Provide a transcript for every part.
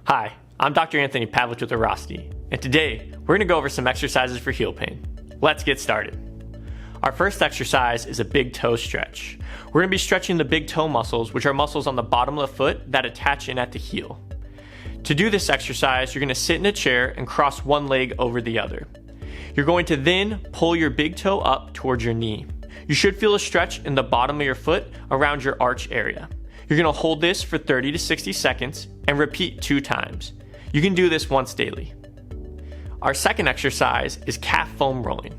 Hi, I'm Dr. Anthony Pavlich with Airrosti, and today we're going to go over some exercises for heel pain. Let's get started. Our first exercise is a big toe stretch. We're going to be stretching the big toe muscles, which are muscles on the bottom of the foot that attach in at the heel. To do this exercise, you're going to sit in a chair and cross one leg over the other. You're going to then pull your big toe up towards your knee. You should feel a stretch in the bottom of your foot around your arch area. You're going to hold this for 30 to 60 seconds and repeat 2 times. You can do this once daily. Our second exercise is calf foam rolling.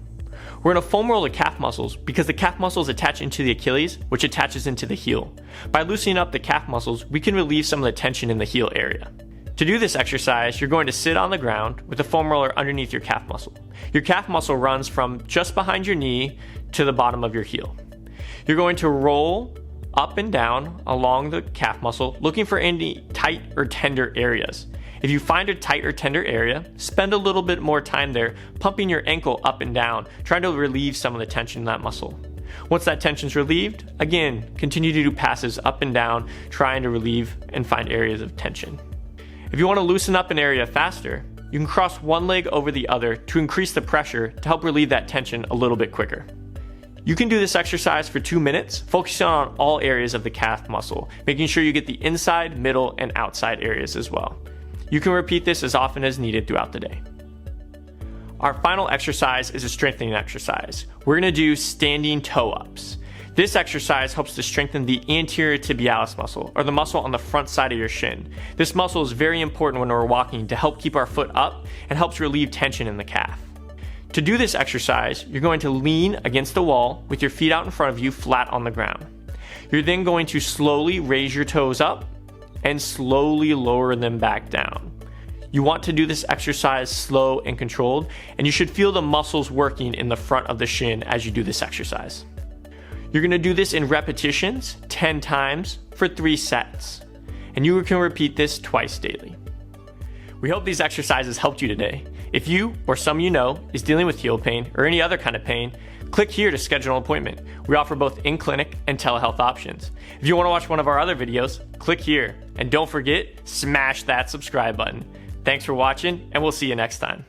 We're going to foam roll the calf muscles because the calf muscles attach into the Achilles, which attaches into the heel. By loosening up the calf muscles, we can relieve some of the tension in the heel area. To do this exercise, you're going to sit on the ground with the foam roller underneath your calf muscle. Your calf muscle runs from just behind your knee to the bottom of your heel. You're going to roll up and down along the calf muscle, looking for any tight or tender areas. If you find a tight or tender area, spend a little bit more time there, pumping your ankle up and down, trying to relieve some of the tension in that muscle. Once that tension's relieved, again, continue to do passes up and down, trying to relieve and find areas of tension. If you want to loosen up an area faster, you can cross one leg over the other to increase the pressure to help relieve that tension a little bit quicker. You can do this exercise for 2 minutes, focusing on all areas of the calf muscle, making sure you get the inside, middle, and outside areas as well. You can repeat this as often as needed throughout the day. Our final exercise is a strengthening exercise. We're going to do standing toe-ups. This exercise helps to strengthen the anterior tibialis muscle, or the muscle on the front side of your shin. This muscle is very important when we're walking to help keep our foot up and helps relieve tension in the calf. To do this exercise, you're going to lean against the wall with your feet out in front of you, flat on the ground. You're then going to slowly raise your toes up and slowly lower them back down. You want to do this exercise slow and controlled, and you should feel the muscles working in the front of the shin as you do this exercise. You're going to do this in repetitions, 10 times for 3 sets, and you can repeat this twice daily. We hope these exercises helped you today. If you or someone you know is dealing with heel pain or any other kind of pain, click here to schedule an appointment. We offer both in-clinic and telehealth options. If you want to watch one of our other videos, click here. And don't forget, smash that subscribe button. Thanks for watching, and we'll see you next time.